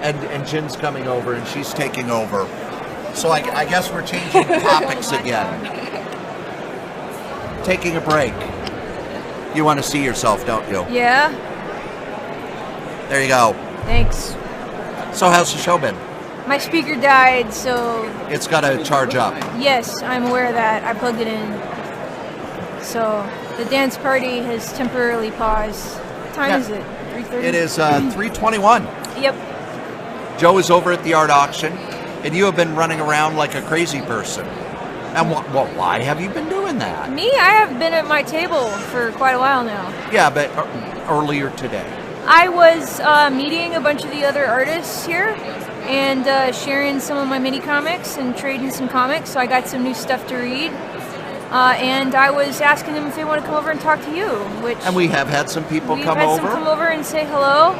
and Jen's coming over, and she's taking over. So I guess we're changing topics again. Taking a break. You want to see yourself, don't you? Yeah. There you go. Thanks. So how's the show been? My speaker died, so... It's got to charge up. Yes, I'm aware of that. I plugged it in. So, the dance party has temporarily paused. What time is it? 3:30? It is 3:21. Yep. Joe is over at the art auction, and you have been running around like a crazy person. And why have you been doing that? Me? I have been at my table for quite a while now. Yeah, but earlier today. I was meeting a bunch of the other artists here and sharing some of my mini comics and trading some comics, so I got some new stuff to read. And I was asking them if they want to come over and talk to you, which... And we have had some people come over. We've had some come over and say hello.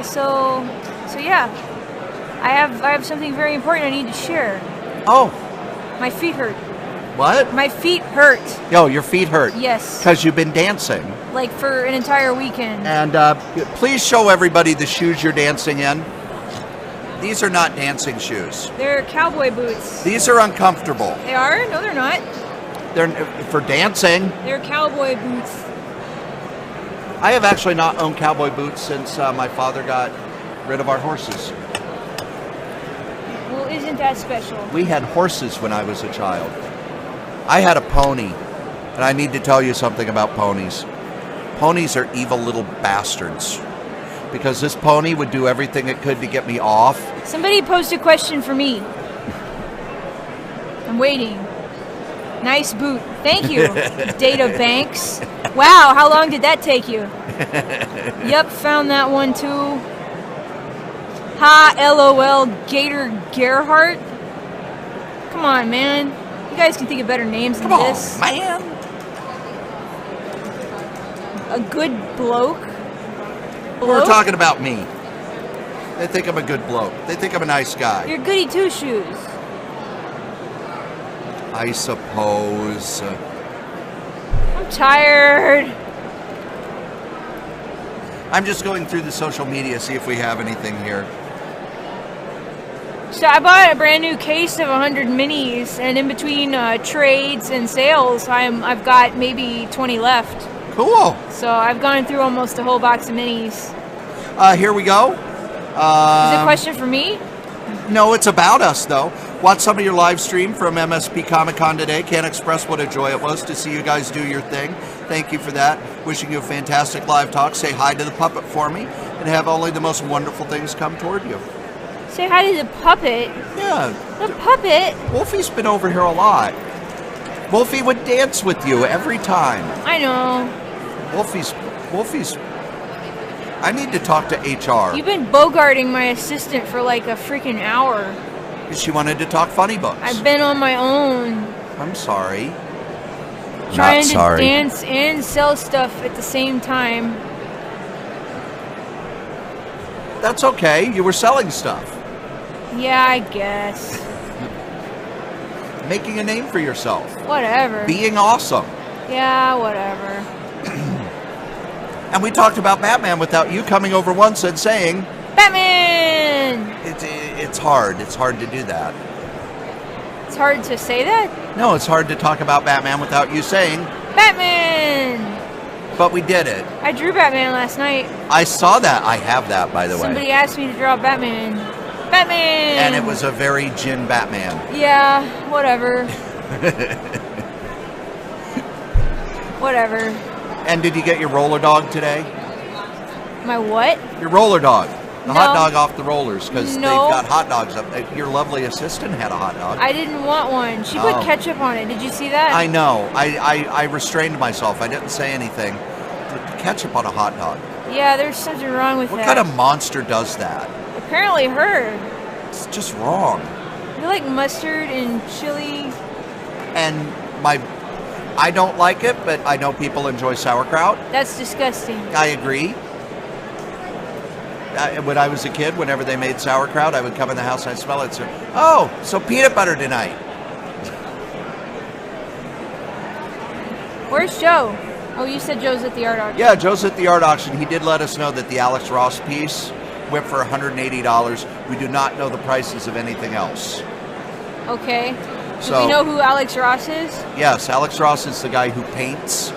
So yeah. I have something very important I need to share. Oh. My feet hurt. What? My feet hurt. Yo, your feet hurt. Yes. Because you've been dancing. Like for an entire weekend. And please show everybody the shoes you're dancing in. These are not dancing shoes. They're cowboy boots. These are uncomfortable. They are? No, they're not. They're for dancing. They're cowboy boots. I have actually not owned cowboy boots since my father got rid of our horses. Well, isn't that special? We had horses when I was a child. I had a pony, and I need to tell you something about ponies. Ponies are evil little bastards. Because this pony would do everything it could to get me off. Somebody posed a question for me. I'm waiting. Nice boot. Thank you, Data Banks. Wow, how long did that take you? Yep, found that one too. Ha, LOL, Gator Gerhardt. Come on, man. You guys can think of better names than this. Come on, man. A good bloke. We're talking about me. They think I'm a good bloke. They think I'm a nice guy. You're goody two-shoes. I suppose. I'm tired. I'm just going through the social media, see if we have anything here. So I bought a brand new case of 100 minis, and in between trades and sales, I've got maybe 20 left. Cool. So I've gone through almost a whole box of minis. Here we go. Is it a question for me? No, it's about us, though. Watch some of your live stream from MSPComiCon today. Can't express what a joy it was to see you guys do your thing. Thank you for that. Wishing you a fantastic live talk. Say hi to the puppet for me, and have only the most wonderful things come toward you. Say hi to the puppet? Yeah. The puppet? Wolfie's been over here a lot. Wolfie would dance with you every time. I know. Wolfie's... I need to talk to HR. You've been bogarting my assistant for like a freaking hour. She wanted to talk funny books. I've been on my own. I'm sorry. Trying to dance and sell stuff at the same time. That's okay. You were selling stuff. Yeah, I guess. Making a name for yourself. Whatever. Being awesome. Yeah, whatever. And we talked about Batman without you coming over once and saying... Batman! It's hard. It's hard to do that. It's hard to say that? No, it's hard to talk about Batman without you saying... Batman! But we did it. I drew Batman last night. I saw that. I have that, by the way. Somebody asked me to draw Batman. Batman! And it was a very Jin Batman. Yeah, whatever. Whatever. And did you get your roller dog today? My what? Your roller dog. The hot dog off the rollers, because they've No. got hot dogs up. Your lovely assistant had a hot dog. I didn't want one. She put ketchup on it. Did you see that? I know. I restrained myself. I didn't say anything. Ketchup on a hot dog. Yeah, there's something wrong with What that. kind of monster does that? Apparently her. It's just wrong. You like mustard and chili? And I don't like it, but I know people enjoy sauerkraut. That's disgusting. I agree. When I was a kid, whenever they made sauerkraut, I would come in the house and I'd smell it and say, oh, so peanut butter tonight. Where's Joe? Oh, you said Joe's at the art auction. Yeah, Joe's at the art auction. He did let us know that the Alex Ross piece whip for $180. We do not know the prices of anything else. Okay. So, do we know who Alex Ross is? Yes, Alex Ross is the guy who paints.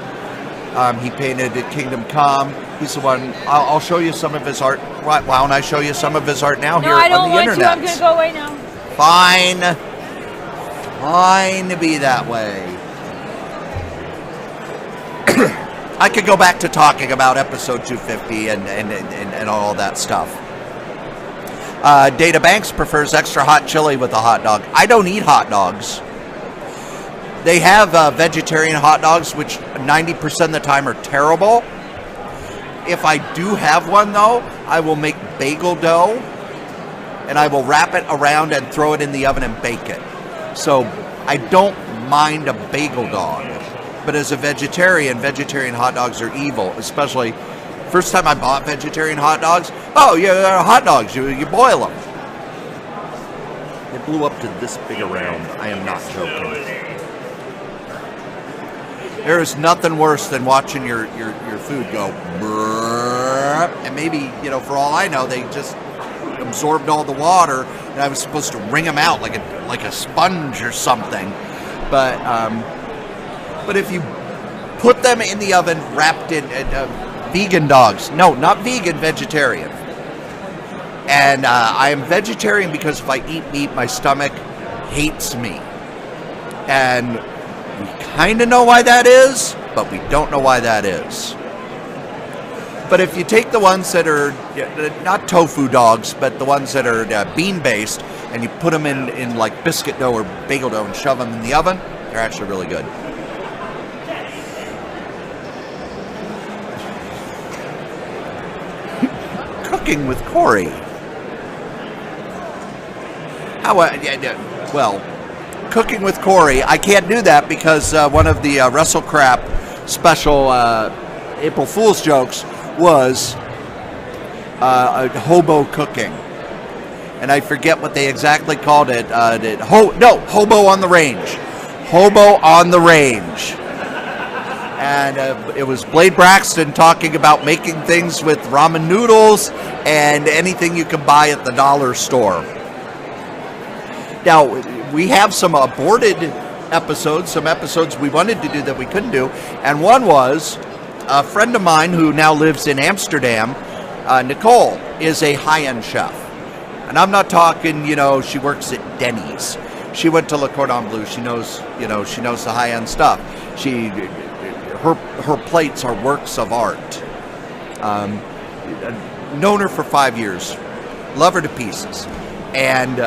He painted Kingdom Come. He's the one. I'll show you some of his art. Why don't I show you some of his art now here on the internet? No, I don't want to. I'm going to go away now. Fine. Fine to be that way. I could go back to talking about episode 250 and all that stuff. Data Banks prefers extra hot chili with a hot dog. I don't eat hot dogs. They have vegetarian hot dogs, which 90% of the time are terrible. If I do have one, though, I will make bagel dough, and I will wrap it around and throw it in the oven and bake it. So I don't mind a bagel dog. But as a vegetarian hot dogs are evil, especially first time I bought vegetarian hot dogs. Oh, yeah, hot dogs, you boil them. It blew up to this big around. I am not joking. There is nothing worse than watching your food go brrr, and maybe, for all I know, they just absorbed all the water, and I was supposed to wring them out like a sponge or something. But if you put them in the oven wrapped in vegan dogs, no, not vegan, vegetarian. And I am vegetarian because if I eat meat, my stomach hates me. And we kind of know why that is, but we don't know why that is. But if you take the ones that are not tofu dogs, but the ones that are bean-based, and you put them in like biscuit dough or bagel dough and shove them in the oven, they're actually really good. Cooking with Corey. Well, cooking with Corey, I can't do that because one of the Wrestle Crap special April Fool's jokes was hobo cooking. And I forget what they exactly called it. Hobo on the range. Hobo on the range. And it was Blade Braxton talking about making things with ramen noodles and anything you can buy at the dollar store. Now, we have some aborted episodes, some episodes we wanted to do that we couldn't do. And one was a friend of mine who now lives in Amsterdam, Nicole, is a high-end chef. And I'm not talking, she works at Denny's. She went to Le Cordon Bleu. She knows the high-end stuff. Her plates are works of art. Known her for 5 years. Love her to pieces. And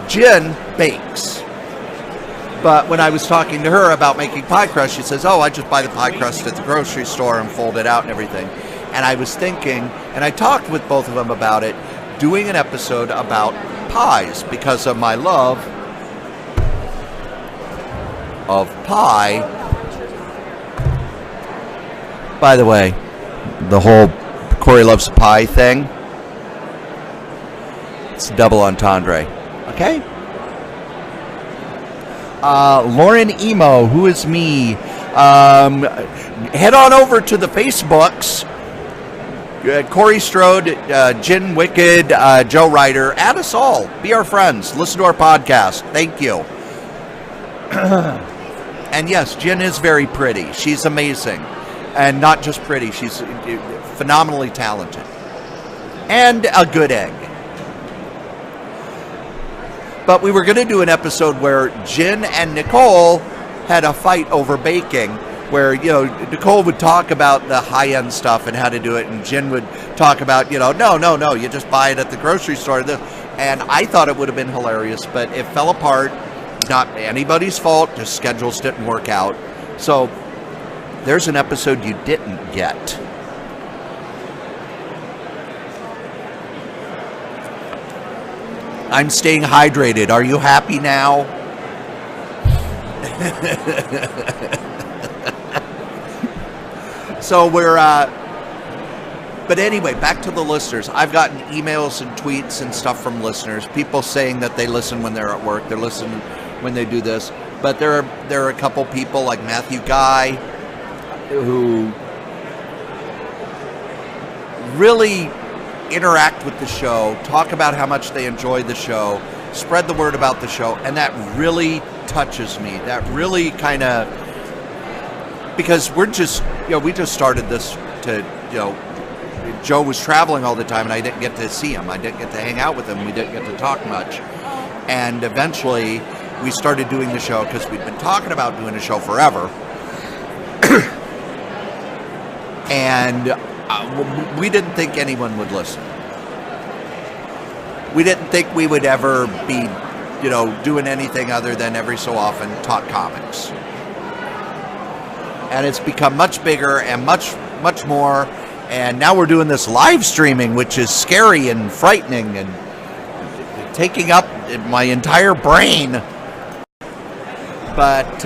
Jen bakes. But when I was talking to her about making pie crust, she says, I just buy the pie crust at the grocery store and fold it out and everything. And I was thinking, and I talked with both of them about it, doing an episode about pies because of my love of pie. By the way, the whole Corey loves pie thing, it's a double entendre. Okay? Lauren Emo, who is me? Head on over to the Facebooks. Corey Strode, Jen Wicked, Joe Ryder. Add us all. Be our friends. Listen to our podcast. Thank you. And yes, Jen is very pretty. She's amazing. And not just pretty. She's phenomenally talented. And a good egg. But we were going to do an episode where Jen and Nicole had a fight over baking, where, Nicole would talk about the high-end stuff and how to do it, and Jen would talk about, no, you just buy it at the grocery store. And I thought it would have been hilarious, but it fell apart. Not anybody's fault, just schedules didn't work out. So there's an episode you didn't get. I'm staying hydrated. Are you happy now? So we're, but anyway, back to the listeners. I've gotten emails and tweets and stuff from listeners. People saying that they listen when they're at work. They're listening when they do this. But there are a couple people like Matthew Guy who really interact with the show, talk about how much they enjoy the show, spread the word about the show, and that really touches me. That really kind of, because we just started this to, Joe was traveling all the time and I didn't get to see him. I didn't get to hang out with him. We didn't get to talk much. And eventually we started doing the show because we'd been talking about doing a show forever. And we didn't think anyone would listen. We didn't think we would ever be, doing anything other than every so often talk comics. And it's become much bigger and much, much more. And now we're doing this live streaming, which is scary and frightening and taking up my entire brain. But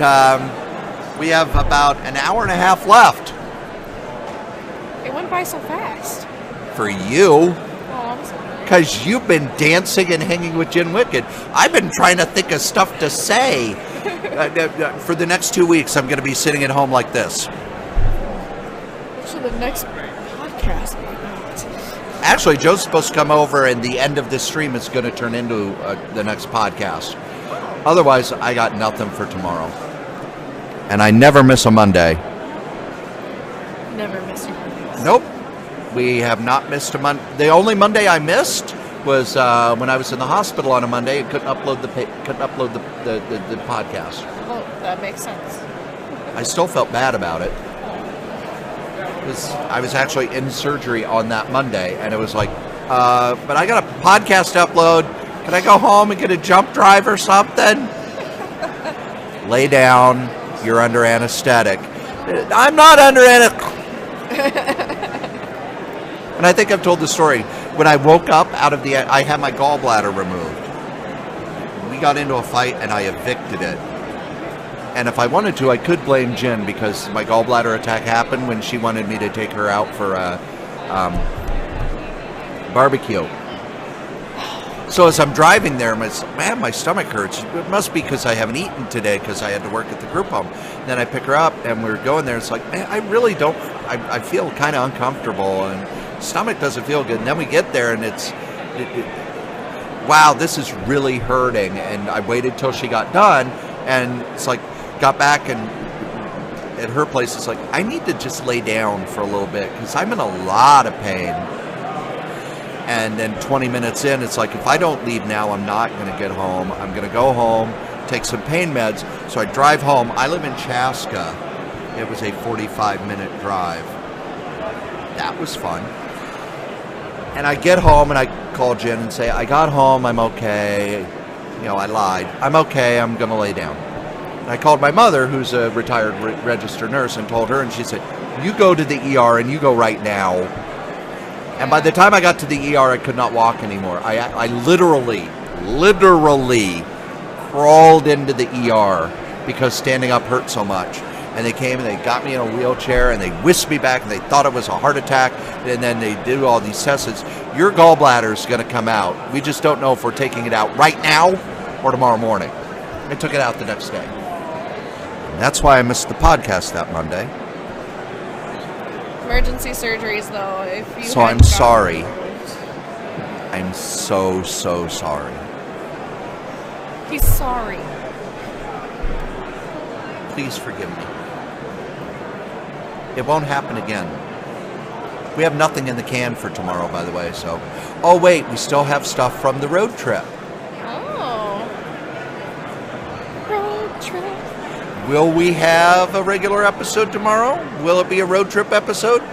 we have about an hour and a half left. It went by so fast. For you. Oh, I'm sorry. Because you've been dancing and hanging with Jen Wicked. I've been trying to think of stuff to say. For the next 2 weeks, I'm going to be sitting at home like this. What should the next podcast be about? Actually, Joe's supposed to come over, and the end of this stream is going to turn into the next podcast. Otherwise, I got nothing for tomorrow. And I never miss a Monday. Never miss a Monday. Nope. We have not missed a Monday. The only Monday I missed was when I was in the hospital on a Monday and couldn't upload the podcast. Oh, that makes sense. I still felt bad about it. I was actually in surgery on that Monday, and it was like, but I got a podcast to upload. Can I go home and get a jump drive or something? Lay down. You're under anesthetic. I'm not under anesthetic. And I think I've told the story. When I woke up I had my gallbladder removed. We got into a fight, and I evicted it. And if I wanted to, I could blame Jen because my gallbladder attack happened when she wanted me to take her out for a barbecue. So as I'm driving there, my stomach hurts. It must be because I haven't eaten today because I had to work at the group home. And then I pick her up, and we're going there. It's like, man, I really don't. I feel kind of uncomfortable, and stomach doesn't feel good. And then we get there, and wow, this is really hurting. And I waited till she got done, and it's like, got back, and at her place, it's like, I need to just lay down for a little bit because I'm in a lot of pain. And then 20 minutes in, it's like, if I don't leave now, I'm not going to get home. I'm going to go home, take some pain meds. So I drive home. I live in Chaska. It was a 45-minute drive. That was fun. And I get home, and I call Jen and say, I got home. I'm okay. I lied. I'm okay. I'm going to lay down. And I called my mother, who's a retired registered nurse, and told her, and she said, you go to the ER, and you go right now. And by the time I got to the ER, I could not walk anymore. I literally crawled into the ER because standing up hurt so much. And they came and they got me in a wheelchair and they whisked me back and they thought it was a heart attack. And then they do all these tests. Your gallbladder is going to come out. We just don't know if we're taking it out right now or tomorrow morning. I took it out the next day. And that's why I missed the podcast that Monday. Emergency surgeries, though. If you So I'm sorry. I'm so sorry. He's sorry. Please forgive me. It won't happen again. We have nothing in the can for tomorrow, by the way, so. Oh, wait, we still have stuff from the road trip. Oh. Road trip. Will we have a regular episode tomorrow? Will it be a road trip episode?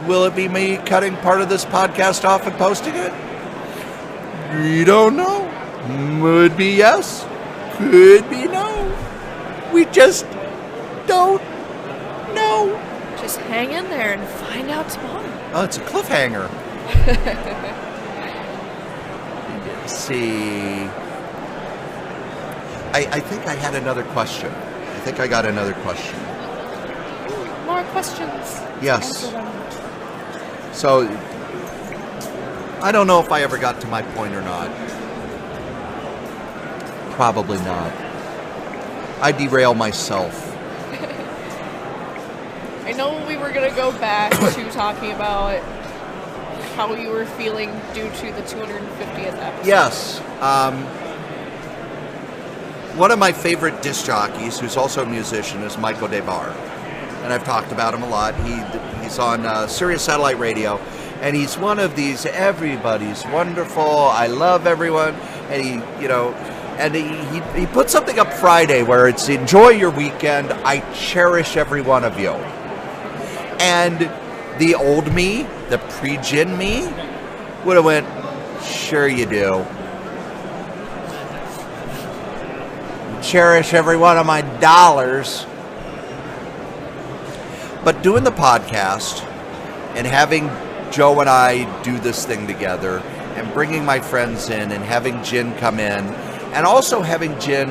Will it be me cutting part of this podcast off and posting it? We don't know. Could be yes. Could be no. We just don't know. Just hang in there and find out tomorrow. Oh, it's a cliffhanger. Let's see. I think I had another question. I think I got another question. More questions. Yes. So, I don't know if I ever got to my point or not. Probably not. I derail myself. I know we were going to go back to talking about how you were feeling due to the 250th episode. Yes. One of my favorite disc jockeys, who's also a musician, is Michael DeBar. And I've talked about him a lot. He's on Sirius Satellite Radio. And he's one of these, everybody's wonderful, I love everyone. And he put something up Friday where it's enjoy your weekend, I cherish every one of you. And the old me, the pre-gin me, would have went, sure you do. Cherish every one of my dollars. But doing the podcast and having Joe and I do this thing together and bringing my friends in and having Jen come in and also having Jen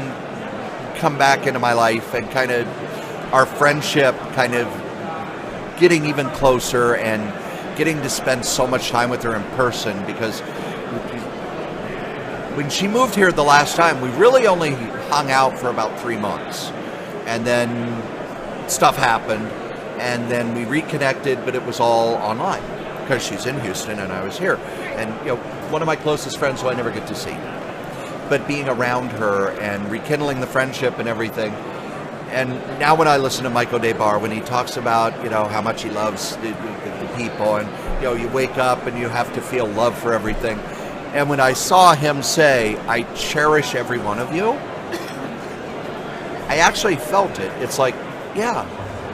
come back into my life and kind of our friendship kind of getting even closer and getting to spend so much time with her in person, because when she moved here the last time, we really only hung out for about 3 months, and then stuff happened, and then we reconnected, but it was all online because she's in Houston and I was here. And one of my closest friends who I never get to see, but being around her and rekindling the friendship and everything. And now when I listen to Michael DeBar, when he talks about how much he loves the people, and you wake up and you have to feel love for everything. And when I saw him say, I cherish every one of you, I actually felt it. It's like, yeah,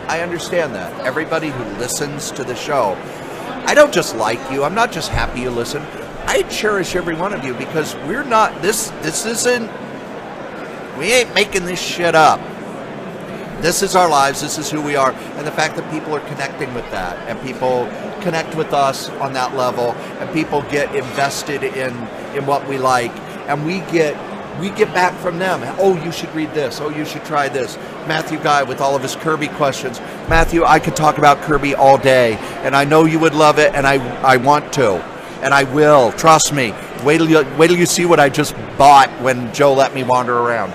I understand that. Everybody who listens to the show, I don't just like you. I'm not just happy you listen. I cherish every one of you, because we're not, this isn't, we ain't making this shit up. This is our lives. This is who we are. And the fact that people are connecting with that, and people connect with us on that level, and people get invested in what we like, and we get back from them. Oh, you should read this. Oh, you should try this. Matthew Guy with all of his Kirby questions. Matthew, I could talk about Kirby all day, and I know you would love it, and I want to, and I will. Trust me. Wait till you see what I just bought when Joe let me wander around.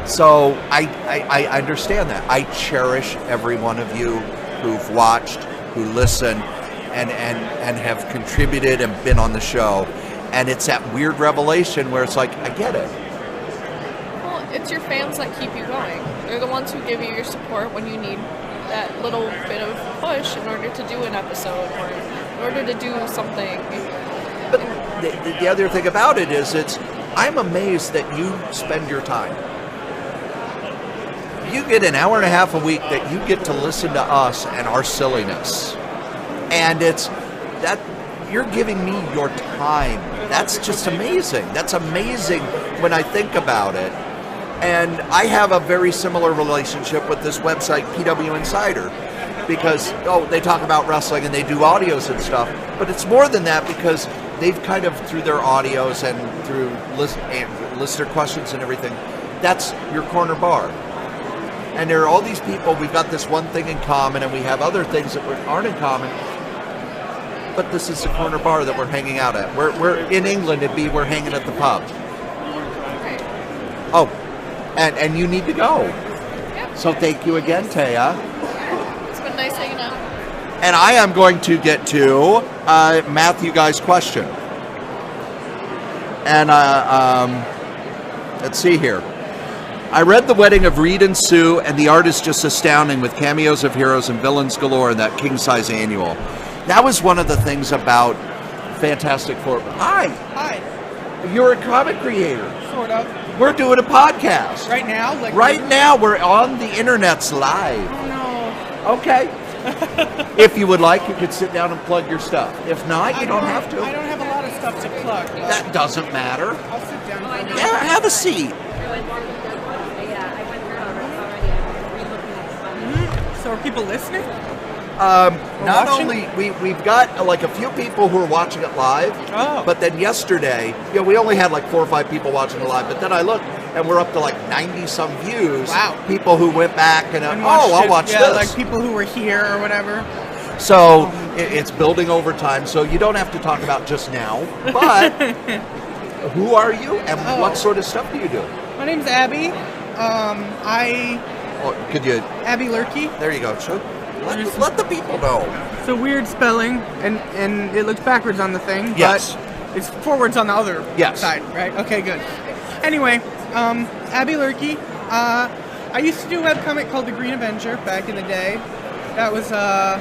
So I understand that. I cherish every one of you who've watched, who listen, and have contributed and been on the show. And it's that weird revelation where it's like, I get it. Well, it's your fans that keep you going. They're the ones who give you your support when you need that little bit of push in order to do an episode or in order to do something. But the other thing about it is, I'm amazed that you spend your time. You get an hour and a half a week that you get to listen to us and our silliness. And it's that you're giving me your time. That's just amazing. That's amazing when I think about it. And I have a very similar relationship with this website, PW Insider, because, they talk about wrestling and they do audios and stuff. But it's more than that, because they've kind of, through their audios and through listener questions and everything, that's your corner bar. And there are all these people, we've got this one thing in common, and we have other things that aren't in common, but this is the corner bar that we're hanging out at. We're in England, we're hanging at the pub. Oh, and you need to go. Yep. So thank you again, Taya. It's been nice hanging out. And I am going to get to Matthew Guy's question. And let's see here. I read The Wedding of Reed and Sue, and the art is just astounding, with cameos of heroes and villains galore in that king-size annual. That was one of the things about Fantastic Four. Hi. You're a comic creator. Sort of. We're doing a podcast. Right now? Right now, we're on the internet's live. Oh, no. Okay. If you would like, you could sit down and plug your stuff. If not, you don't have to. I don't have a lot of stuff to plug. That doesn't matter. I'll sit down. Yeah, have a seat. So are people listening? Not watching? only, we've got like a few people who are watching it live, but then yesterday, we only had like 4 or 5 people watching it live, but then I looked and we're up to like 90 some views. Wow. People who went back and I'll watch this. Like people who were here or whatever. So it's building over time, so you don't have to talk about just now, but who are you and what sort of stuff do you do? My name's Abby. Could you? Abby Lurkey. There you go. So Let the people know. It's a weird spelling, and it looks backwards on the thing. Yes. But it's forwards on the other Yes. side, right? Okay, good. Anyway, Abby Lurkey. I used to do a webcomic called The Green Avenger back in the day. That was, I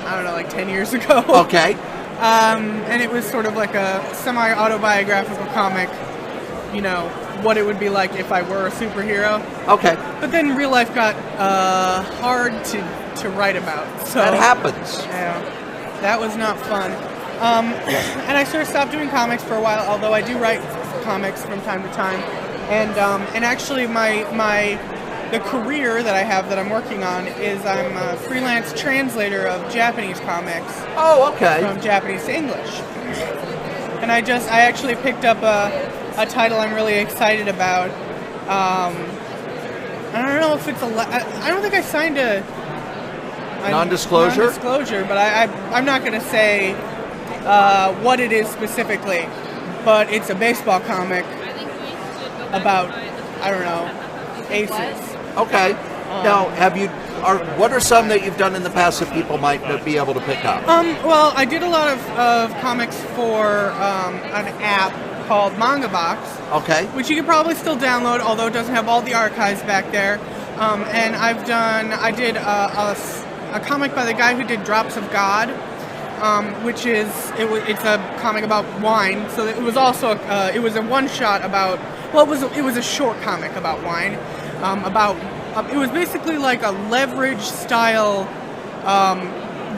don't know, like 10 years ago. Okay. And it was sort of like a semi-autobiographical comic, you know, what it would be like if I were a superhero. Okay. But then real life got hard to write about. So That happens. yeah, that was not fun. And I sort of stopped doing comics for a while, although I do write comics from time to time. And actually the career that I have that I'm working on is I'm a freelance translator of Japanese comics Oh, okay. from Japanese to English. And I actually picked up a title I'm really excited about. I don't know if it's I don't think I signed a Non-disclosure? Non-disclosure, but I'm not going to say what it is specifically. But it's a baseball comic about, I don't know, aces. Okay. Now, what are some that you've done in the past that people might be able to pick up? Well, I did a lot of comics for an app called Manga Box, Okay. which you can probably still download, although it doesn't have all the archives back there. And I did a comic by the guy who did Drops of God, which it's a comic about wine. So it was also it was a one shot about, well, it was a short comic about wine, it was basically like a Leverage style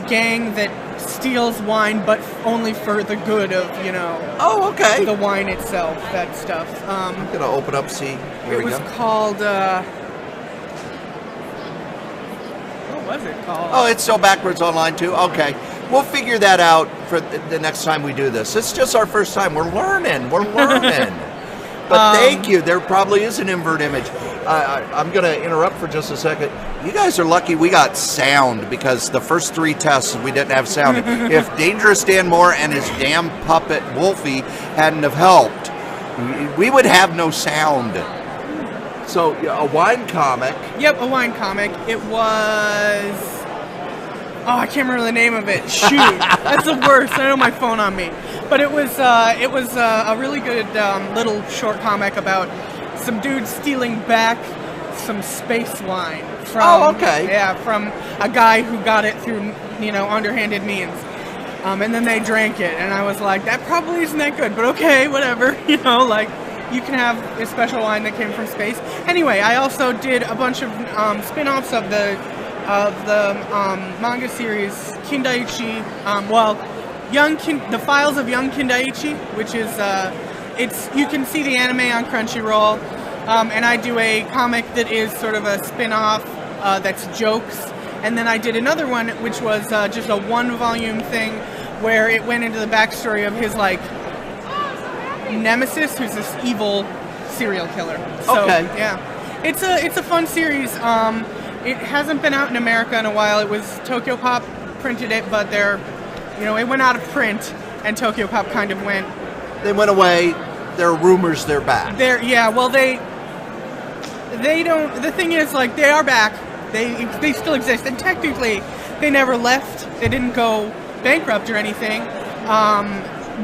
gang that steals wine, but only for the good of, you know, Oh, okay. the wine itself, that stuff. I'm going to open up, see. Here It we was go. called, what was it called? Oh, it's still backwards online, too? Okay. We'll figure that out for the next time we do this. It's just our first time. We're learning. But thank you. There probably is an invert image. I'm going to interrupt for just a second. You guys are lucky we got sound, because the first 3 tests we didn't have sound. If Dangerous Dan Moore and his damn puppet Wolfie hadn't have helped, we would have no sound. So, a wine comic. Yep, a wine comic. It was... Oh, I can't remember the name of it. Shoot, that's the worst. I don't have my phone on me, but it was a really good little short comic about some dudes stealing back some space wine from. Oh, okay. Yeah, from a guy who got it through, you know, underhanded means, and then they drank it, and I was like, that probably isn't that good, but okay, whatever. You know, like, you can have a special wine that came from space. Anyway, I also did a bunch of spin-offs of the manga series Kindaichi, The Files of Young Kindaichi, which is you can see the anime on Crunchyroll, and I do a comic that is sort of a spin-off that's jokes, and then I did another one which was just a 1-volume thing where it went into the backstory of his like nemesis, who's this evil serial killer. So, Okay. yeah, it's a fun series. It hasn't been out in America in a while. It was Tokyo Pop printed it, but it went out of print, and Tokyo Pop kind of went. They went away. There are rumors they're back. They don't. The thing is, like, they are back. They still exist, and technically, they never left. They didn't go bankrupt or anything.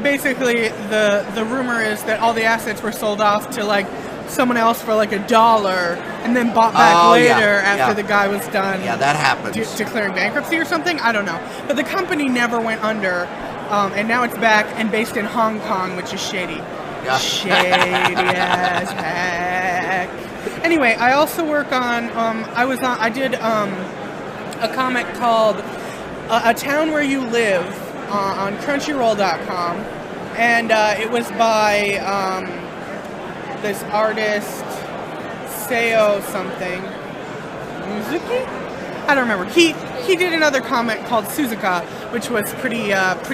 Basically, the rumor is that all the assets were sold off to like someone else for like $1 and then bought back later after the guy was done. Yeah, that happens. Declaring bankruptcy or something? I don't know. But the company never went under, and now it's back and based in Hong Kong, which is shady. Yeah. Shady as heck. Anyway, I also work on, I did a comic called A Town Where You Live on Crunchyroll.com, and it was by this artist, Seo something, Mizuki? I don't remember. He did another comic called Suzuka, which was pretty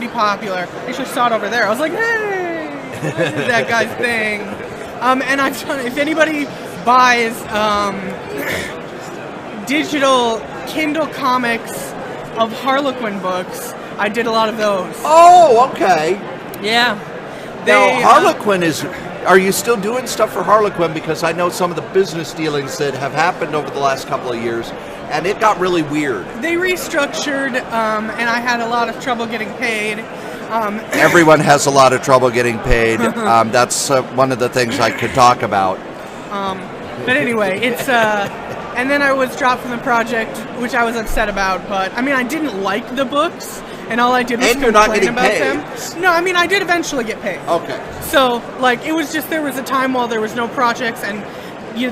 popular. I just saw it over there. I was like, hey, I did that guy's thing. And I've done, if anybody buys digital Kindle comics of Harlequin books, I did a lot of those. Oh, okay. Yeah. Now, Harlequin are you still doing stuff for Harlequin? Because I know some of the business dealings that have happened over the last couple of years and it got really weird. They restructured, and I had a lot of trouble getting paid. Everyone has a lot of trouble getting paid. That's one of the things I could talk about. But anyway, it's and then I was dropped from the project, which I was upset about. But I mean, I didn't like the books, and all I did was And you're not complain getting about paid. them. No, I mean, I did eventually get paid. Okay. So like, it was just there was a time while there was no projects, and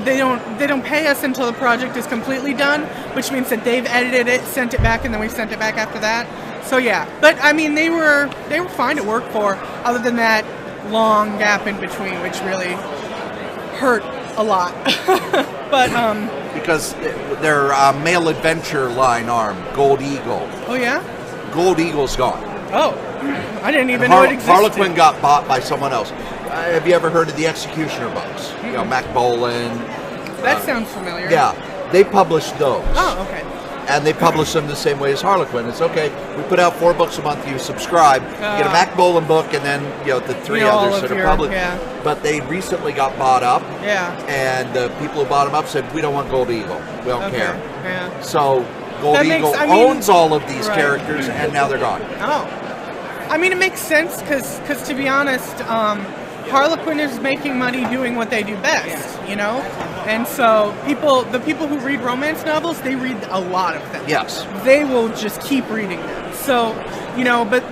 they don't pay us until the project is completely done, which means that they've edited it, sent it back, and then we sent it back after that. So yeah, but I mean, they were fine to work for, other than that long gap in between, which really hurt a lot. But Because their male adventure line arm, Gold Eagle. oh yeah, Gold Eagle's gone. oh, I didn't even know it existed. Harlequin got bought by someone else. Have you ever heard of the Executioner books? You know, Mac Bolan. That sounds familiar. Yeah, they published those. Oh, okay. And they publish them the same way as Harlequin. It's okay. We put out 4 books a month. You subscribe. You get a Mac Bolan book, and then the 3 all others of that are your- published. yeah. But they recently got bought up, Yeah. and the people who bought them up said, "We don't want Gold Eagle. We don't Okay. care." Yeah. So Gold That makes- Eagle I mean- owns all of these Right. characters, and now they're gone. Oh. I mean, it makes sense because to be honest, Harlequin is making money doing what they do best, you know? And so the people who read romance novels, they read a lot of them. Yes. They will just keep reading them. So,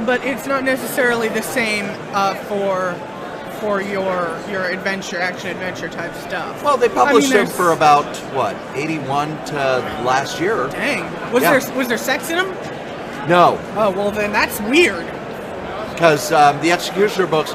but it's not necessarily the same for your action adventure type stuff. Well, they published them there's- for about, what, 81 to last year. Dang. Was Yeah. there sex in them? No, Oh, well then that's weird. because the Executioner books,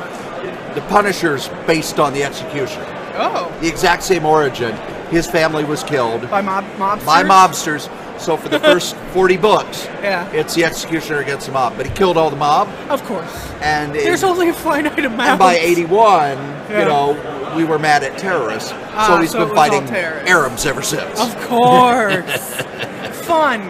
the Punisher's based on the Executioner. Oh. The exact same origin. His family was killed By mobsters? by mobsters. So for the first 40 books, Yeah. it's the Executioner against the mob. But he killed all the mob, Of course. and There's only a finite amount. and by 81, Yeah. we were mad at terrorists. Ah, So he's so it been was all fighting terrorists. Arabs ever since. Of course. Fun.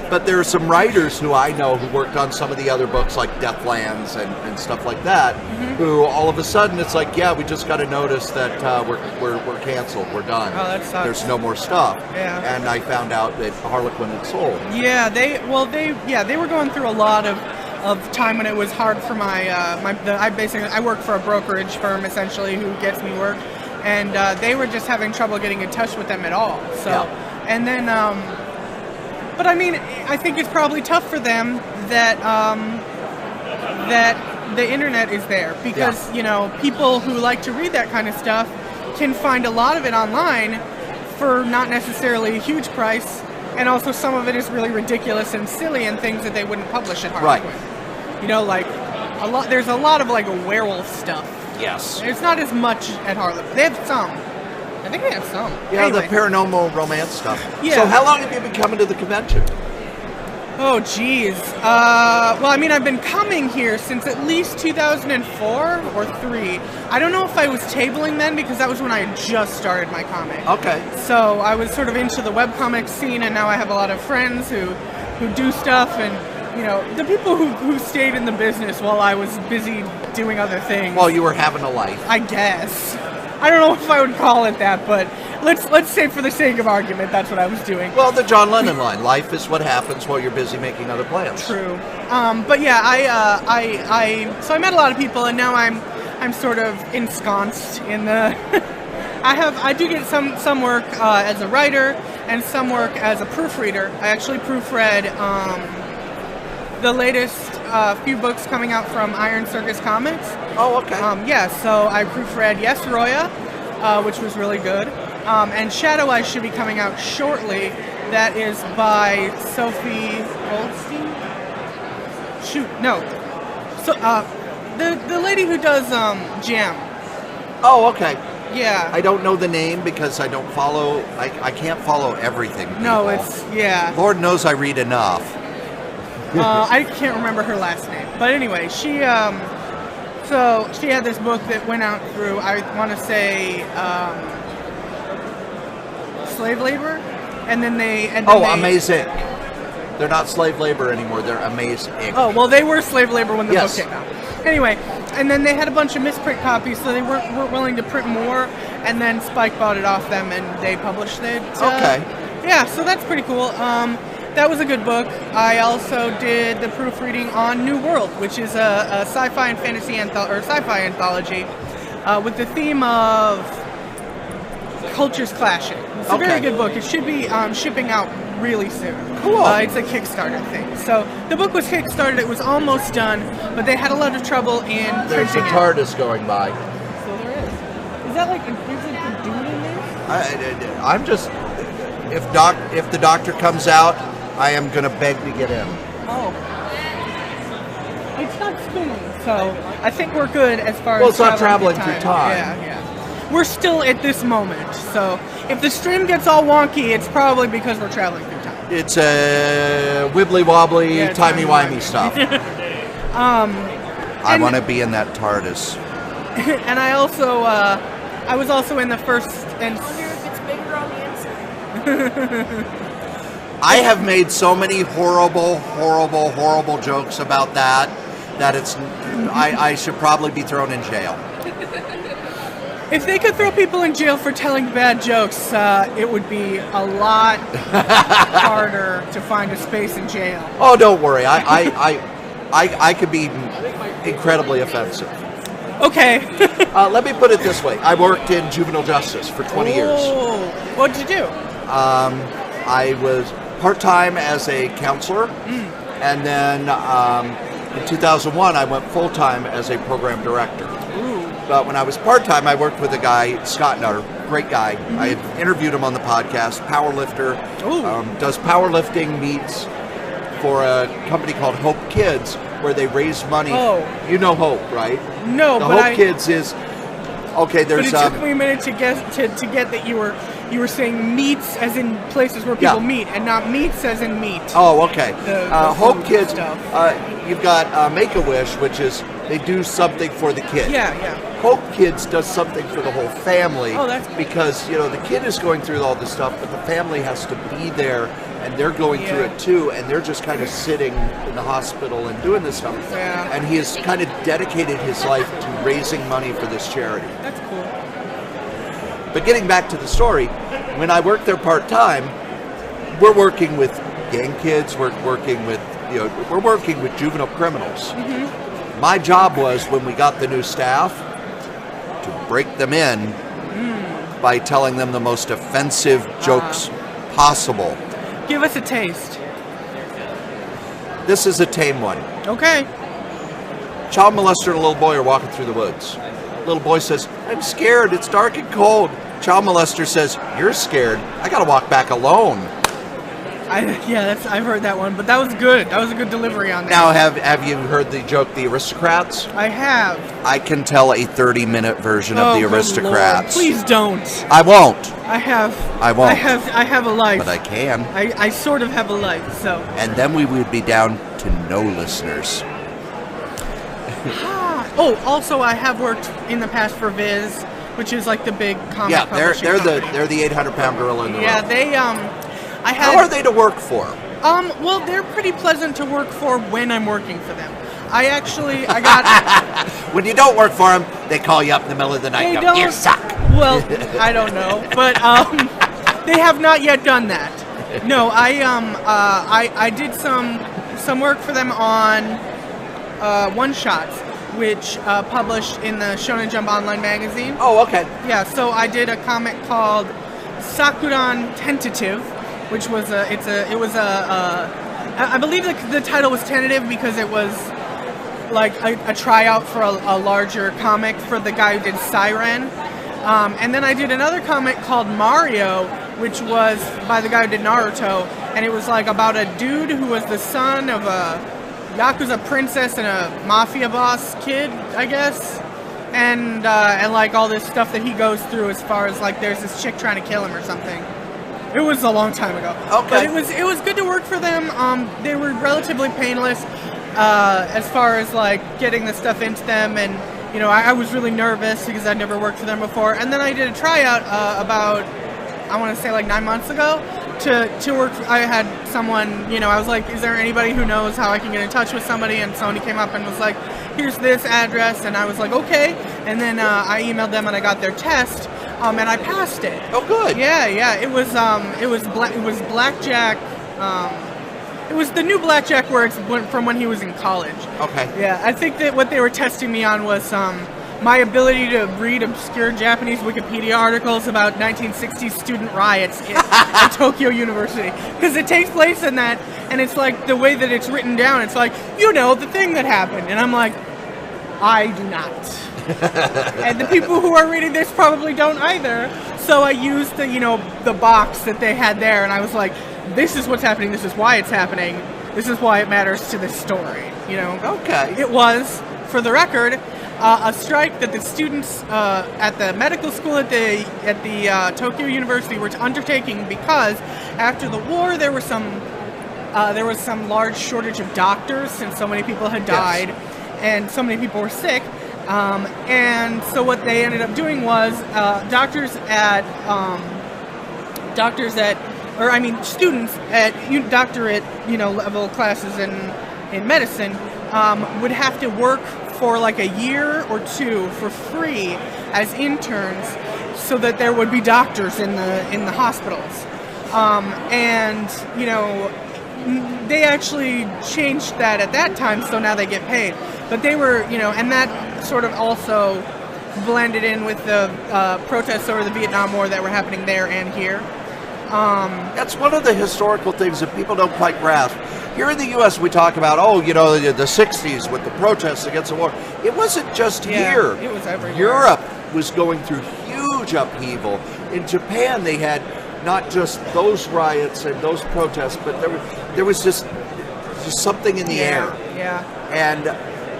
But there are some writers who I know who worked on some of the other books like Deathlands and stuff like that, who all of a sudden it's like, yeah, we just got a notice that we're canceled, we're done. Oh, that sucks. There's no more stuff. Yeah. And I found out that Harlequin had sold. Yeah, they were going through a lot of time when it was hard for I work for a brokerage firm essentially who gets me work, and they were just having trouble getting in touch with them at all. So, Yeah. and then but I mean, I think it's probably tough for them that the internet is there because people who like to read that kind of stuff can find a lot of it online for not necessarily a huge price, and also some of it is really ridiculous and silly and things that they wouldn't publish at Harlequin. Right. There's a lot of like werewolf stuff. Yes. There's not as much at Harlequin. They have some. I think they have some. Yeah, Anyway. the paranormal romance stuff. Yeah. So how long have you been coming to the convention? Oh, geez. Well, I mean, I've been coming here since at least 2004 or 3. I don't know if I was tabling then because that was when I had just started my comic. Okay. So I was sort of into the webcomic scene, and now I have a lot of friends who do stuff, and the people who stayed in the business while I was busy doing other things. Well, you were having a life. I guess. I don't know if I would call it that, but let's say for the sake of argument, that's what I was doing. Well, the John Lennon line: "Life is what happens while you're busy making other plans." True. But yeah, so I met a lot of people, and now I'm sort of ensconced in the. I do get some work as a writer and some work as a proofreader. I actually proofread the latest few books coming out from Iron Circus Comics. Oh, okay. Yeah, so I proofread Yes, Roya, which was really good. And Shadow Eyes should be coming out shortly. That is by Sophie Goldstein? Shoot, no. So, the lady who does Jam. Oh, okay. Yeah. I don't know the name because I don't follow. I can't follow everything. No, people. yeah. Lord knows I read enough. I can't remember her last name. But anyway, she had this book that went out through, I want to say, slave labor, and then Amazing. They're not slave labor anymore. They're amazing. Oh, well, they were slave labor when the Yes. book came out. Anyway, and then they had a bunch of misprint copies, so they weren't willing to print more, and then Spike bought it off them, and they published it. Okay. Yeah, so that's pretty cool. That was a good book. I also did the proofreading on New World, which is a sci-fi and fantasy sci-fi anthology with the theme of cultures clashing. It's a very good book. It should be shipping out really soon. Cool. It's a Kickstarter thing. So the book was Kickstarted. It was almost done, but they had a lot of trouble in There's a printing it. TARDIS going by. So there is. Is that like a dude in there? I'm just, if the doctor comes out, I am going to beg to get in. Oh. It's not spinning, so I think we're good as far Well, as it's not traveling through through time. Yeah. We're still at this moment, so if the stream gets all wonky, it's probably because we're traveling through time. It's a wibbly wobbly, timey-wimey stuff. I want to be in that TARDIS. And I also, I was also in the first and. I wonder if it's bigger on the inside. I have made so many horrible jokes about that it's I should probably be thrown in jail. If they could throw people in jail for telling bad jokes, it would be a lot harder to find a space in jail. Oh, don't worry. I could be incredibly offensive. Okay. Let me put it this way. I worked in juvenile justice for 20 years. What did you do? I was part-time as a counselor, and then in 2001 I went full-time as a program director. But when I was part-time, I worked with a guy, Scott Nutter, great guy. I had interviewed him on the podcast, powerlifter, does powerlifting meets for a company called Hope Kids, where they raise money. You know Hope, right? No, the but Hope Kids is okay. There's but it took me a minute to get that you were saying meets as in places where people meet, and not meats as in meat. Oh, okay. The Hope Kids. stuff. You've got Make-A-Wish, which is they do something for the kid. Yeah. Hope Kids does something for the whole family. Oh, that's cool. Because the kid is going through all this stuff, but the family has to be there, and they're going through it too, and they're just kind of sitting in the hospital and doing this stuff. Yeah. And he has kind of dedicated his life to raising money for this charity. That's cool. But getting back to the story, when I worked there part-time, we're working with gang kids, we're working with juvenile criminals. My job was, when we got the new staff, to break them in by telling them the most offensive jokes possible. Give us a taste. This is a tame one. Okay. Child molester and a little boy are walking through the woods. Little boy says, "I'm scared, it's dark and cold." Child molester says, "You're scared, I gotta walk back alone." I've heard that one, but that was good. That was a good delivery on that. Now, have you heard the joke, The Aristocrats? I have. I can tell a 30-minute version of The good Aristocrats. Lord. Please don't. I won't. I won't. I have a life. But I can. I sort of have a life, so. And then we would be down to no listeners. Also, I have worked in the past for Viz, which is like the big comic publishing company. they're the 800-pound gorilla in the room. Yeah, they How are they to work for? Well, they're pretty pleasant to work for when I'm working for them. I got when you don't work for them, they call you up in the middle of the night and go, "You suck." Well, I don't know, but they have not yet done that. No, I did some work for them on one-shots, which published in the Shonen Jump online magazine. Oh, okay. Yeah, so I did a comic called Sakuran Tentative, which was I believe the title was tentative because it was like a tryout for a larger comic for the guy who did Siren. And then I did another comic called Mario, which was by the guy who did Naruto, and it was like about a dude who was the son of a Yakuza princess and a mafia boss kid, I guess. And like all this stuff that he goes through as far as like there's this chick trying to kill him or something. It was a long time ago. Okay. But it was good to work for them. They were relatively painless as far as like getting the stuff into them, and I was really nervous because I'd never worked for them before. And then I did a tryout about, I want to say like 9 months ago to work. I had someone, I was like, is there anybody who knows how I can get in touch with somebody? And somebody came up and was like, here's this address, and I was like, okay. And then I emailed them and I got their test. and I passed it. Oh, good. Yeah. It was blackjack. It was the new blackjack where it's from when he was in college. Okay. Yeah, I think that what they were testing me on was my ability to read obscure Japanese Wikipedia articles about 1960s student riots at Tokyo University. Because it takes place in that, and it's like the way that it's written down, it's like, the thing that happened. And I'm like, I do not. And the people who are reading this probably don't either. So I used the box that they had there, and I was like, this is what's happening, this is why it's happening, this is why it matters to this story, Okay. It was, for the record, a strike that the students at the medical school at the Tokyo University were undertaking because after the war there was some large shortage of doctors since so many people had died and so many people were sick. And so what they ended up doing was students at doctorate level classes in medicine would have to work for like a year or two for free as interns so that there would be doctors in the hospitals. They actually changed that at that time, so now they get paid. But they were, and that sort of also blended in with the protests over the Vietnam War that were happening there and here. That's one of the historical things that people don't quite grasp. Here in the U.S., we talk about, the 60s with the protests against the war. It wasn't just here. It was everywhere. Europe was going through huge upheaval. In Japan, they had not just those riots and those protests, but there was just something in the air. Yeah. And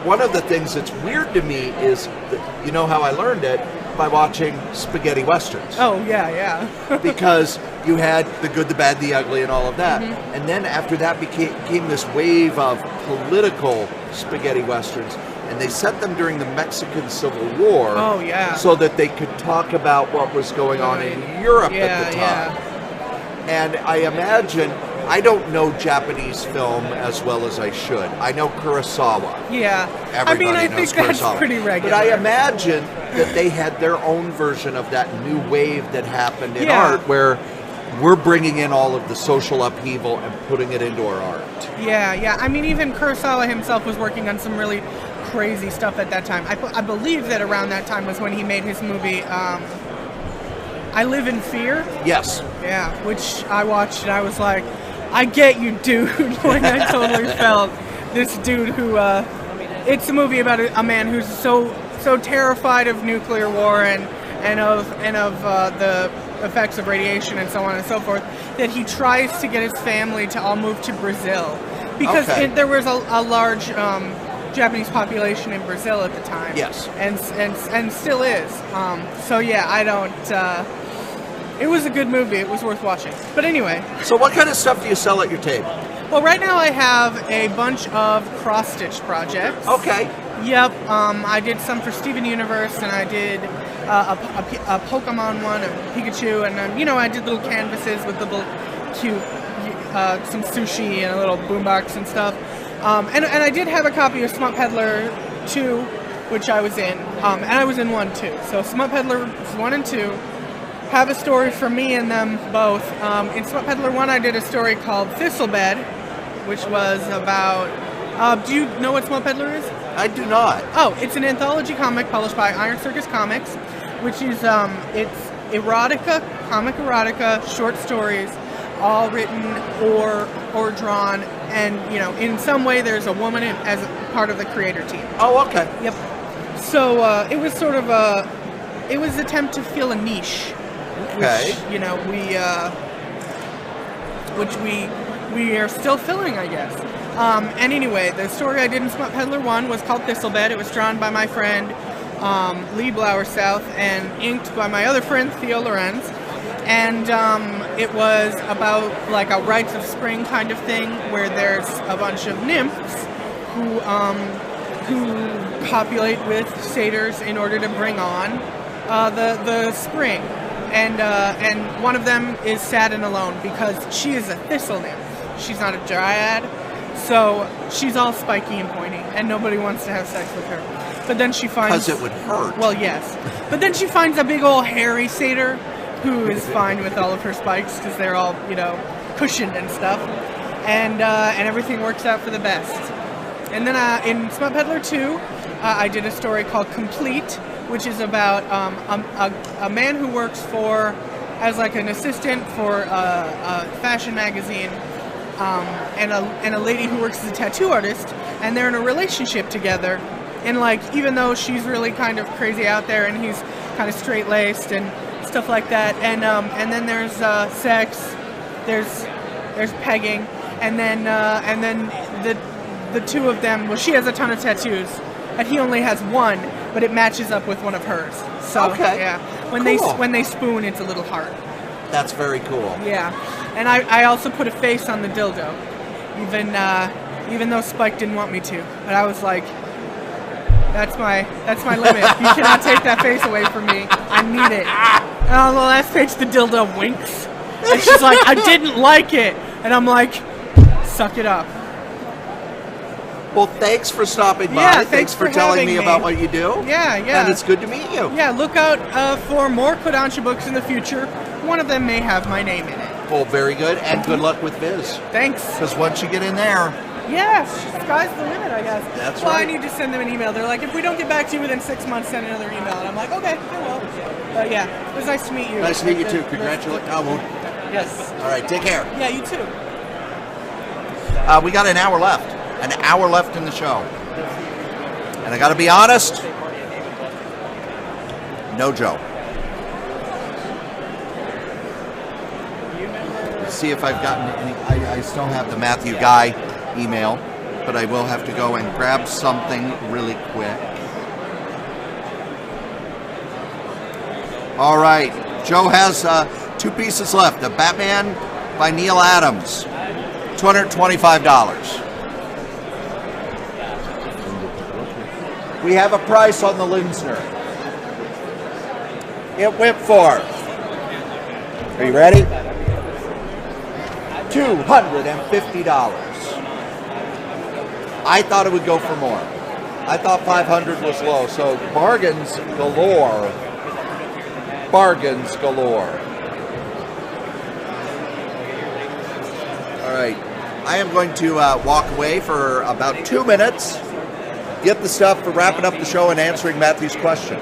one of the things that's weird to me is, how I learned it? By watching spaghetti westerns. Oh, yeah. Because you had the good, the bad, the ugly, and all of that. Mm-hmm. And then after that came this wave of political spaghetti westerns. And they set them during the Mexican Civil War. Oh, yeah. So that they could talk about what was going on in Europe at the time. Yeah. And I imagine, I don't know Japanese film as well as I should. I know Kurosawa. Yeah. Everybody I knows think that's Kurosawa. pretty regular. But I imagine that they had their own version of that new wave that happened in art where we're bringing in all of the social upheaval and putting it into our art. Yeah. I mean, even Kurosawa himself was working on some really crazy stuff at that time. I believe that around that time was when he made his movie I Live in Fear. Yes. Yeah, which I watched and I was like, I get you, dude. Like, I totally felt this dude who, it's a movie about a man who's so terrified of nuclear war and of the effects of radiation and so on and so forth, that he tries to get his family to all move to Brazil. Because there was a large Japanese population in Brazil at the time. Yes. And still is. So yeah, I don't... it was a good movie. It was worth watching. But anyway. So what kind of stuff do you sell at your table? Well, right now I have a bunch of cross-stitch projects. Okay. Yep. I did some for Steven Universe, and I did a Pokemon one, a Pikachu, and I did little canvases with little cute, some sushi and a little boombox and stuff. And I did have a copy of Smut Peddler 2, which I was in, and I was in 1 too. So Smut Peddler 1 and 2 have a story for me and them both. In Smut Peddler 1, I did a story called Thistlebed, which was about... do you know what Smut Peddler is? I do not. Oh, it's an anthology comic published by Iron Circus Comics, which is, it's erotica, comic erotica, short stories, all written or drawn, and, in some way there's a woman as a part of the creator team. Oh, okay. Yep. So, it was sort of it was an attempt to fill a niche. Okay. Which we are still filling, I guess. And anyway, the story I did in Smut Peddler 1 was called Thistlebed. It was drawn by my friend Lee Blower South and inked by my other friend Theo Lorenz. And it was about like a Rites of Spring kind of thing, where there's a bunch of nymphs who copulate with satyrs in order to bring on the spring. And one of them is sad and alone because she is a thistle nymph. She's not a dryad, so she's all spiky and pointy, and nobody wants to have sex with her. But then she finds... Because it would hurt. Well, yes. But then she finds a big old hairy satyr who is fine with all of her spikes because they're all, you know, cushioned and stuff. And everything works out for the best. And then in Smut Peddler 2, I did a story called Complete, which is about a man who works as like an assistant for a fashion magazine, and a lady who works as a tattoo artist, and they're in a relationship together. And like, even though she's really kind of crazy out there, and he's kind of straight-laced and stuff like that, and then there's sex, there's pegging, and then the two of them. Well, she has a ton of tattoos, and he only has one, but it matches up with one of hers. So okay. yeah, when they spoon, it's a little heart. That's very cool. Yeah, and I also put a face on the dildo, even though Spike didn't want me to, but I was like, that's my limit. You cannot take that face away from me. I need it. And on the last page, the dildo winks, and she's like, I didn't like it, and I'm like, suck it up. Well, thanks for stopping by. Yeah, thanks for telling me about what you do. Yeah. And it's good to meet you. Yeah, look out for more Kodansha books in the future. One of them may have my name in it. Well, very good, and good luck with Viz. Thanks. Because once you get in there... Yeah, sky's the limit, I guess. That's right. right. I need to send them an email. They're like, if we don't get back to you within 6 months, send another email. And I'm like, okay, I will. But yeah, it was nice to meet you. Nice to meet you too. Congratulations. Yes. All right, take care. Yeah, you too. We got an hour left. An hour left in the show. And I got to be honest, no joke. Let's see if I've gotten any. I still have the Matthew Guy email, but I will have to go and grab something really quick. All right, Joe has 2 pieces left. The Batman by Neil Adams, $225. We have a price on the Linsner. It went for, are you ready? $250. I thought it would go for more. I thought 500 was low, so bargains galore. Bargains galore. All right, I am going to walk away for about 2 minutes. Get the stuff for wrapping up the show and answering Matthew's question.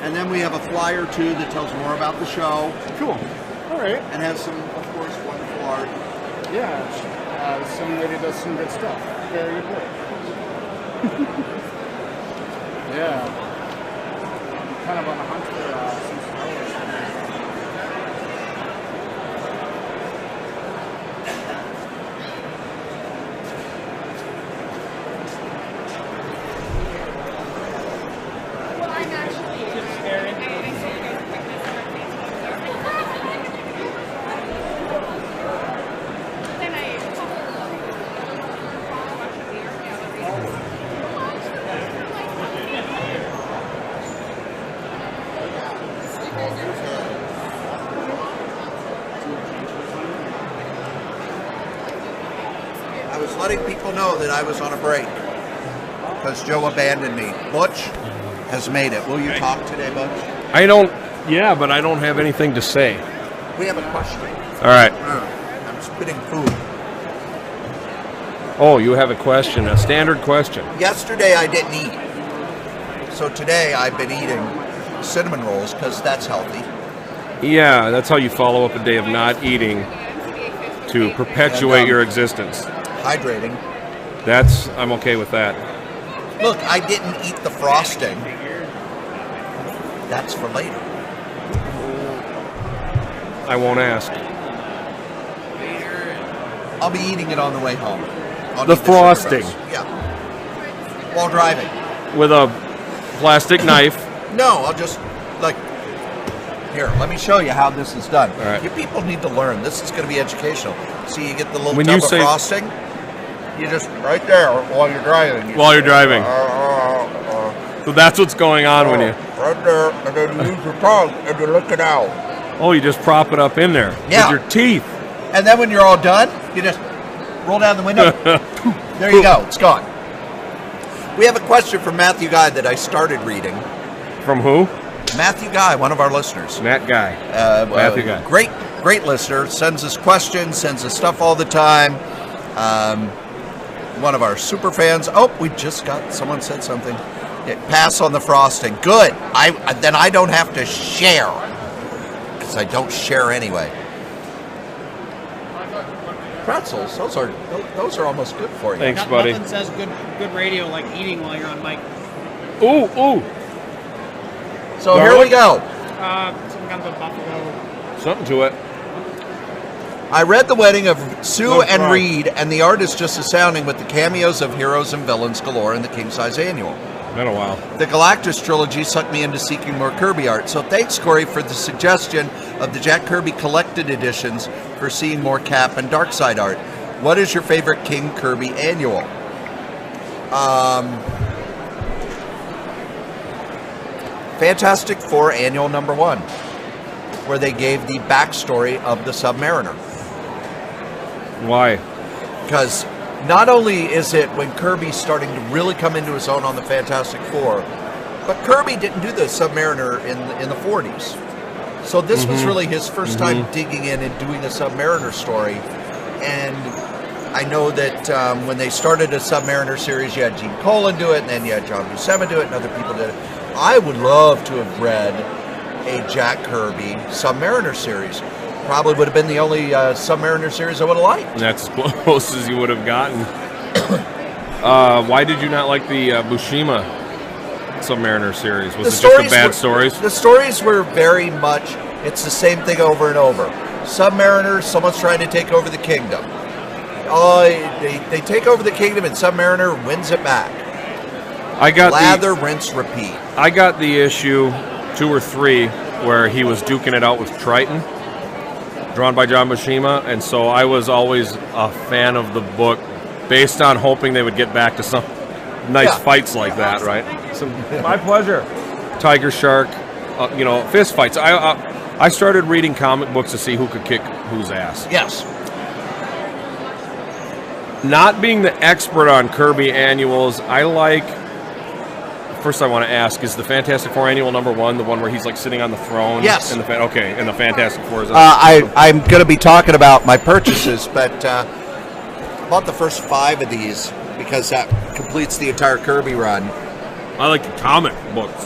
And then we have a flyer too that tells more about the show. Cool. All right. And has some, of course, wonderful art. Yeah, some lady does some good stuff. Very good work. Yeah. kind of on the hunt for some Star Wars. I was letting people know that I was on a break because Joe abandoned me. Butch has made it. Will you talk today, Butch? I don't. Yeah, but I don't have anything to say. We have a question. All right. I'm spitting food. Oh, you have a question, a standard question. Yesterday I didn't eat. So today I've been eating cinnamon rolls because that's healthy. Yeah, that's how you follow up a day of not eating to perpetuate And, your existence. Hydrating. I'm okay with that. Look, I didn't eat the frosting. That's for later. I won't ask. I'll be eating it on the way home. I'll The eat sugar frosting. rush. Yeah. While driving. With a plastic knife. No, I'll just, like, here, let me show you how this is done. All right. You people need to learn. This is going to be educational. See, you get the little When tub you of say- frosting. You just, right there, while you're driving. While you're driving. So that's what's going on when you. Right there, and then you use your tongue and you lick it out. Oh, you just prop it up in there Yeah. with your teeth. And then when you're all done, you just roll down the window. There you go. It's gone. We have a question from Matthew Guy that I started reading. From who? Matthew Guy, one of our listeners. Matt Guy. Matthew Guy. Great listener. Sends us questions, sends us stuff all the time. One of our super fans. Oh, we just got, someone said something. Yeah, pass on the frosting. Good. Then I don't have to share. Because I don't share anyway. Pretzels, those are almost good for you. Thanks, buddy. Nothing says good radio like eating while you're on mic. Ooh. So here we go. Some kind of a buffalo. Something to it. I read The Wedding of Sue Love and Rock. Reed, and the art is just astounding with the cameos of heroes and villains galore in the King Size Annual. Been a while. The Galactus trilogy sucked me into seeking more Kirby art, so thanks, Corey, for the suggestion of the Jack Kirby collected editions for seeing more Cap and Darkseid art. What is your favorite King Kirby Annual? Fantastic Four Annual number 1, where they gave the backstory of the Submariner. Why? Because not only is it when Kirby's starting to really come into his own on the Fantastic Four, but Kirby didn't do the Submariner in the 40s. So this was really his first time digging in and doing a Submariner story. And I know that when they started a Submariner series, you had Gene Colan do it, and then you had John Buscema do it, and other people did it. I would love to have read a Jack Kirby Submariner series. Probably would have been the only Submariner series I would have liked. That's as close as you would have gotten. Why did you not like the Buscema Submariner series? Was it just the bad stories? The stories were very much, it's the same thing over and over. Submariner, someone's trying to take over the kingdom. They take over the kingdom and Submariner wins it back. Lather, rinse, repeat. I got the issue 2 or 3 where he was duking it out with Triton, drawn by John Buscema, and so I was always a fan of the book based on hoping they would get back to some nice fights like that, right? My pleasure. Tiger Shark, fist fights. I started reading comic books to see who could kick whose ass. Yes. Not being the expert on Kirby annuals, first I want to ask, is the Fantastic Four Annual number 1 the one where he's like sitting on the throne? Yes. And the Fantastic Four is I'm going to be talking about my purchases, but I bought the first 5 of these because that completes the entire Kirby run. I like the comic books.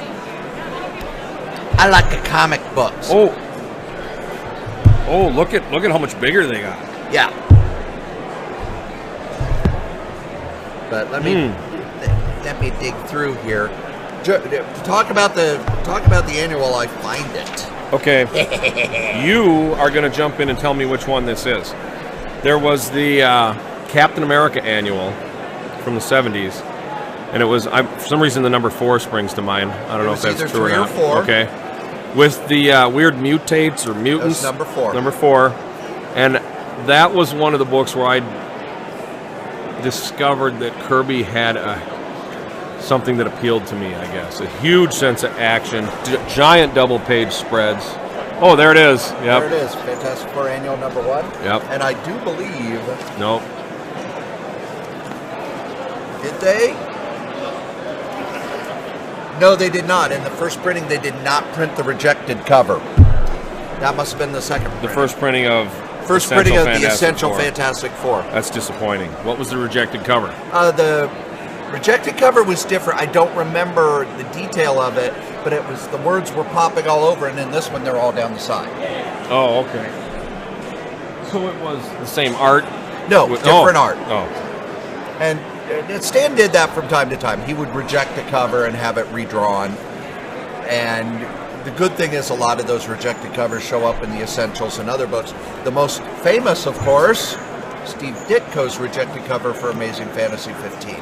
I like the comic books. Oh, look at how much bigger they got. Yeah. But let me dig through here. Talk about the annual while I find it. Okay. You are going to jump in and tell me which one this is. There was the Captain America annual from the 70s, and it was for some reason the number 4 springs to mind. I don't know if that's true or not. 3 or 4. Okay. With the weird mutates or mutants. That's number 4. Number 4, and that was one of the books where I discovered that Kirby had something that appealed to me, I guess. A huge sense of action, giant double-page spreads. Oh, there it is. Yep. There it is. Fantastic Four Annual number 1. Yep. And I do believe... Nope. Did they? No, they did not. In the first printing, they did not print the rejected cover. That must have been the second printing. The first printing of... First printing of the Essential Fantastic Four. That's disappointing. What was the rejected cover? The rejected cover was different. I don't remember the detail of it, but it was the words were popping all over, and in this one they're all down the side. Oh, okay. So it was the same art? No, different art. Oh. And Stan did that from time to time. He would reject a cover and have it redrawn. And the good thing is a lot of those rejected covers show up in the Essentials and other books. The most famous, of course, Steve Ditko's rejected cover for Amazing Fantasy 15.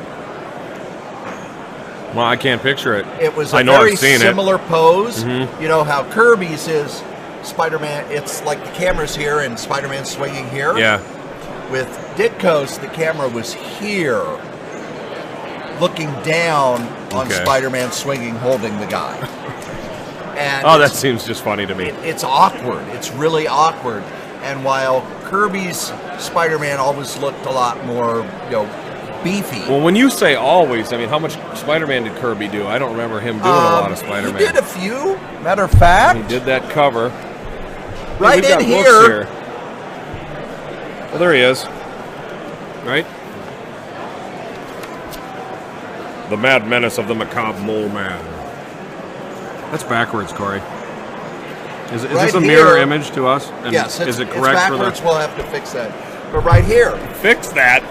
Well, I can't picture it. It was a very similar pose. Mm-hmm. You know how Kirby's is Spider-Man, it's like the camera's here and Spider-Man's swinging here. Yeah. With Ditko's, the camera was here, looking down on Spider-Man swinging, holding the guy. And that seems just funny to me. It's awkward. It's really awkward. And while Kirby's Spider-Man always looked a lot more, beefy. Well, when you say always, I mean, how much Spider-Man did Kirby do? I don't remember him doing a lot of Spider-Man. He did a few. Matter of fact, he did that cover. Right in here. Well, there he is. Right? The Mad Menace of the Macabre Mole Man. That's backwards, Corey. Is this a mirror image to us? And yes. Is it correct it's backwards, we'll have to fix that. But right here. Fix that?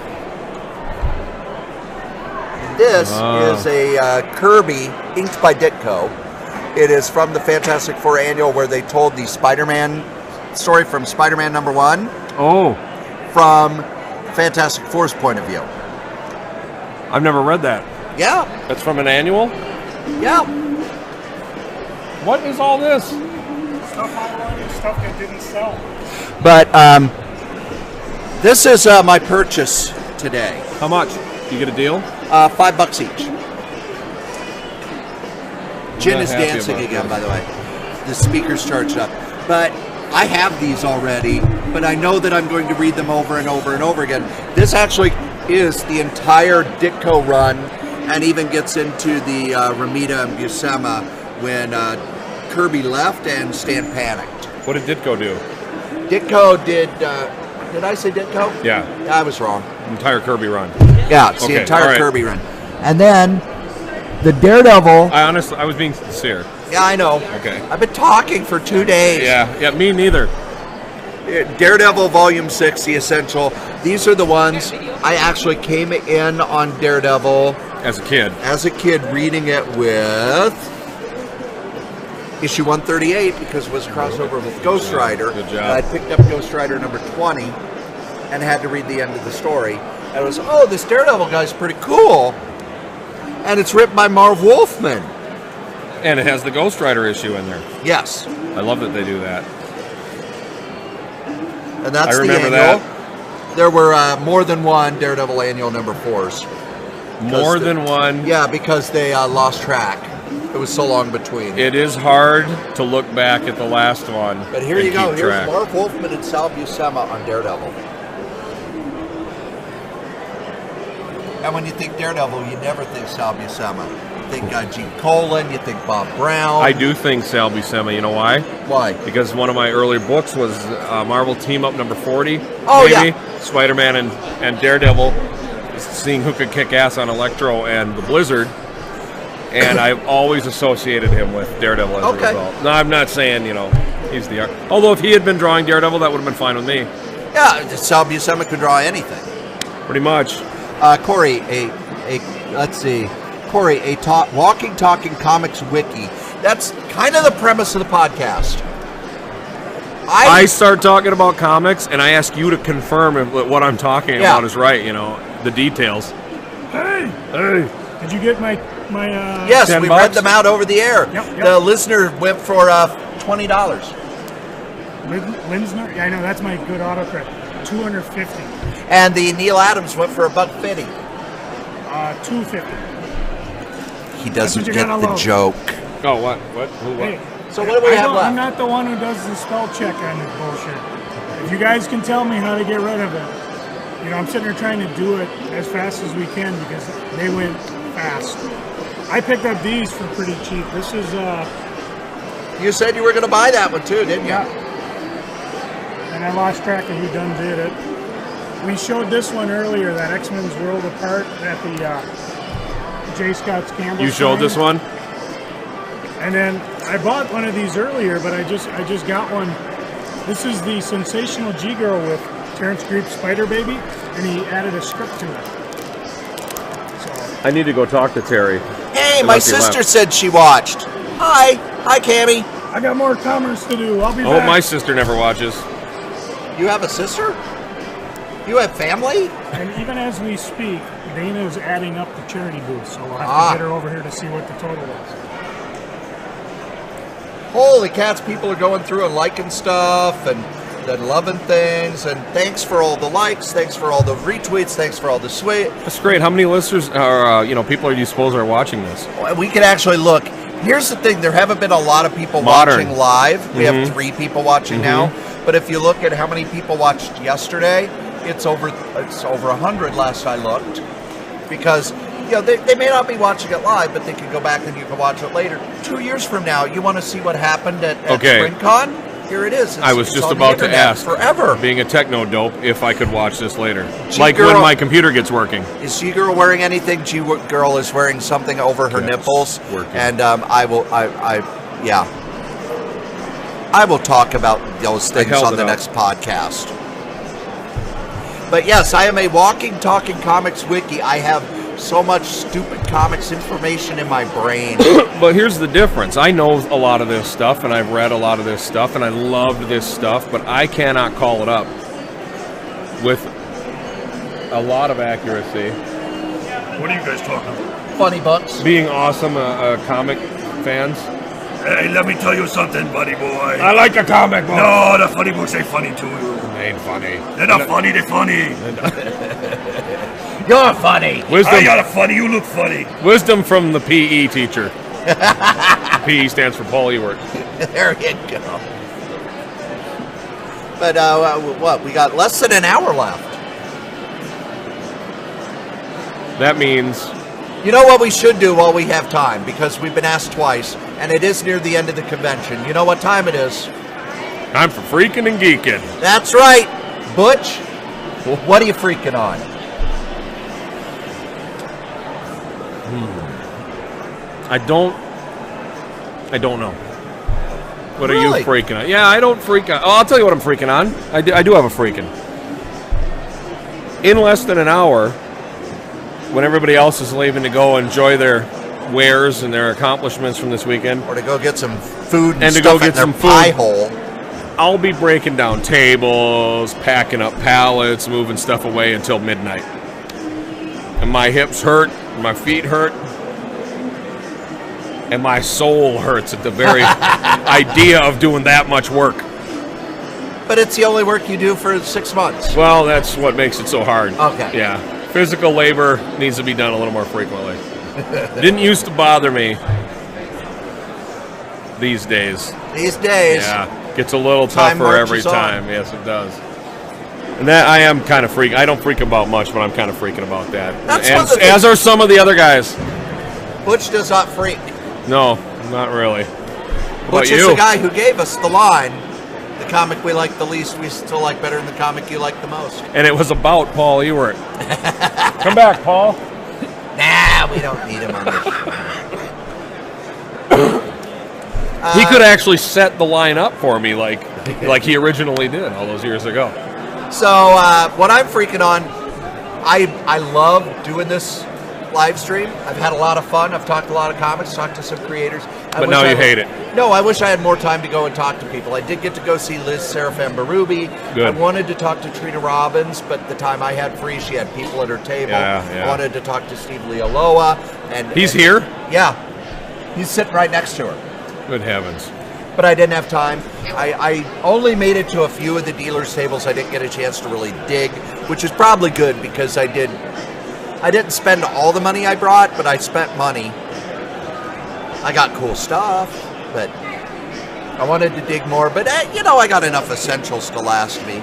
This is a Kirby inked by Ditko. It is from the Fantastic Four Annual where they told the Spider-Man story from Spider-Man number 1. Oh. From Fantastic Four's point of view. I've never read that. Yeah. That's from an annual? Yeah. What is all this? Stuff online and stuff that didn't sell. But this is my purchase today. How much? You get a deal? $5 each. Jen is dancing again, by the way. The speaker's charged up. But I have these already, but I know that I'm going to read them over and over and over again. This actually is the entire Ditko run and even gets into the Ramita and Buscema when Kirby left and Stan panicked. What did Ditko do? Ditko did I say Ditko? Yeah. I was wrong. Entire Kirby run. Yeah, it's the entire Kirby run. And then the Daredevil. I was being sincere. Yeah, I know. Okay. I've been talking for 2 days. Yeah, me neither. Daredevil Volume 6, The Essential. These are the ones I actually came in on Daredevil. As a kid. As a kid, reading it with issue 138 because it was a crossover with Ghost Rider. Good job. And I picked up Ghost Rider number 20 and had to read the end of the story. And it was, this Daredevil guy's pretty cool. And it's written by Marv Wolfman. And it has the Ghost Rider issue in there. Yes. I love that they do that. And that's I remember the annual. that. There were more than one Daredevil annual number 4s. More than one? Yeah, because they lost track. It was so long between. It is hard to look back at the last one. But here you go. Here's track. Marv Wolfman and Sal Buscema on Daredevil. And when you think Daredevil, you never think Sal Buscema. You think Gene Colan, you think Bob Brown. I do think Sal Buscema. You know why? Why? Because one of my earlier books was Marvel Team Up number 40. Oh, maybe. yeah. Spider-Man and Daredevil, seeing who could kick ass on Electro and the Blizzard. And I've always associated him with Daredevil as a result. No, I'm not saying, he's the... Although if he had been drawing Daredevil, that would have been fine with me. Yeah, Sal Buscema could draw anything. Pretty much. Corey, let's see. Corey, a walking, talking comics wiki. That's kind of the premise of the podcast. I start talking about comics, and I ask you to confirm if what I'm talking about is right. The details. Hey, did you get my Yes, we read $10? them out over the air. Yep. The listener went for $20. Linsner? Yeah, I know, that's my good autocrat. $250. And the Neil Adams went for $150. $250. He doesn't what you get gotta the love. joke. Oh, what? Who? What? Hey, So what do we have left? I'm not the one who does the spell check on this bullshit. If you guys can tell me how to get rid of it, I'm sitting here trying to do it as fast as we can because they went fast. I picked up these for pretty cheap. This is You said you were going to buy that one too, didn't you? yeah. And I lost track of who done did it. We showed this one earlier, that X-Men's World Apart at the J. Scott's Campbell. You showed this one? And then I bought one of these earlier, but I just got one. This is the Sensational G-Girl with Terrence Creep's Spider Baby, and he added a script to it. So I need to go talk to Terry. Hey, my sister said she watched. Hi, Cammie. I got more commerce to do. I'll be Oh, back. my sister never watches. You have a sister? You have family? And even as we speak, Dana is adding up the charity booth, so we'll have to get her over here to see what the total is. Holy cats, people are going through and liking stuff and loving things. And thanks for all the likes. Thanks for all the retweets. Thanks for all the sweet. That's great. How many listeners or people do you suppose are watching this? We can actually look. Here's the thing. There haven't been a lot of people watching live. We have 3 people watching now. But if you look at how many people watched yesterday, it's over 100 last I looked. Because they may not be watching it live, but they can go back and you can watch it later. 2 years from now, you want to see what happened at SpringCon? Here it is. I was just about to ask, forever. being a techno dope, if I could watch this later. Like when my computer gets working. Is G-Girl wearing anything? G-Girl is wearing something over her nipples. Working. And I will talk about those things on the next podcast. But yes, I am a walking, talking comics wiki. I have so much stupid comics information in my brain. But here's the difference. I know a lot of this stuff, and I've read a lot of this stuff, and I loved this stuff, but I cannot call it up with a lot of accuracy. What are you guys talking about? Funny books. Being awesome comic fans. Hey, let me tell you something, buddy boy. I like the comic book. No, the funny books ain't funny to you. They ain't funny. They're not funny, they're funny. You're funny. Wisdom. I'm not funny, you look funny. Wisdom from the PE teacher. PE stands for Paul Ewert. There you go. But what? We got less than an hour left. That means... You know what we should do while we have time, because we've been asked twice, and it is near the end of the convention. You know what time it is? Time for freaking and geeking. That's right. Butch, what are you freaking on? I don't know. What are Really? you freaking on? Yeah, I don't freak on. Oh, I'll tell you what I'm freaking on. I do have a freaking. In less than an hour, when everybody else is leaving to go enjoy their wares and their accomplishments from this weekend, Or to go get some food And to stuff go get in their some food. pie hole. I'll be breaking down tables, packing up pallets, moving stuff away until midnight. And my hips hurt, my feet hurt, and my soul hurts at the very idea of doing that much work. But it's the only work you do for 6 months. Well, that's what makes it so hard. Okay. Yeah. Physical labor needs to be done a little more frequently. Didn't used to bother me these days. These days. Yeah. Gets a little Time tougher every marches on. time. Yes, it does. And that I am kind of freaking. I don't freak about much, but I'm kind of freaking about that. That's And one of the as are some of the other guys. Butch does not freak. No, not really. What Butch about is you? the guy who gave us the line, the comic we like the least, we still like better than the comic you like the most. And it was about Paul Ewert. Come back, Paul. Nah, we don't need him on this show. He could actually set the line up for me like he originally did all those years ago. So what I'm freaking on, I love doing this live stream. I've had a lot of fun. I've talked to a lot of comics, talked to some creators. But now you hate it. No, I wish I had more time to go and talk to people. I did get to go see Liz Serafan Barubi. Good. I wanted to talk to Trina Robbins, but the time I had free, she had people at her table. Yeah. I wanted to talk to Steve Lealoa. He's here? Yeah. He's sitting right next to her. Good heavens. But I didn't have time. I only made it to a few of the dealers' tables. I didn't get a chance to really dig, which is probably good because I didn't spend all the money I brought, but I spent money. I got cool stuff, but I wanted to dig more. But, I got enough essentials to last me.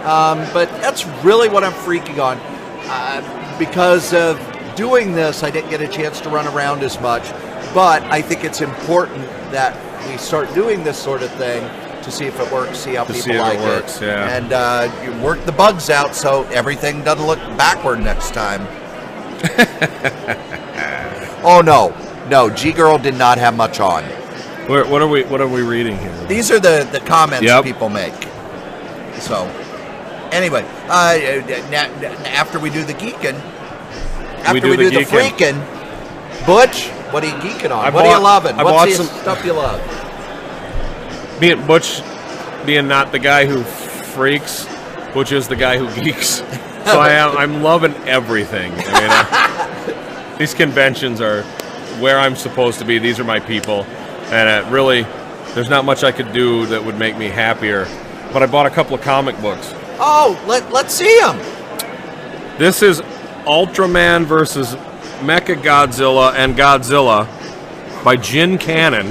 But that's really what I'm freaking on. Because of doing this, I didn't get a chance to run around as much. But I think it's important that we start doing this sort of thing to see if it works, see how people like it. Yeah. And you work the bugs out so everything doesn't look backward next time. Oh, no, G-Girl did not have much on. What are we reading here? These are the comments Yep. people make. So, anyway, after we do the geeking, after we do the freaking, Butch, what are you geeking on? What are you loving? What's the stuff you love? Butch being not the guy who freaks, Butch is the guy who geeks. So I'm loving everything. I mean, these conventions are where I'm supposed to be. These are my people. And really, there's not much I could do that would make me happier. But I bought a couple of comic books. Oh, let's see them. This is Ultraman versus Mechagodzilla and Godzilla by Jin Cannon,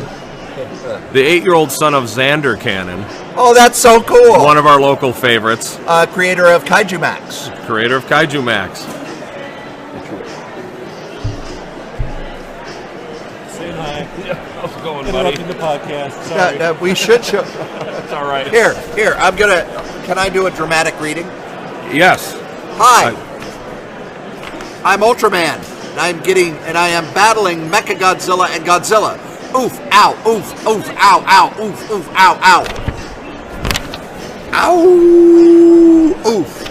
the 8-year-old son of Xander Cannon. Oh, that's so cool. One of our local favorites. Creator of Kaiju Max. Creator of Kaiju Max. Saying hi. How's it going, buddy? Interrupting the podcast. Sorry. We should show. That's all right. Here. Can I do a dramatic reading? Yes. Hi. I'm Ultraman, and I am battling Mechagodzilla and Godzilla. Oof, ow, oof, oof, ow, ow, oof, oof, ow, ow. Ow, oof.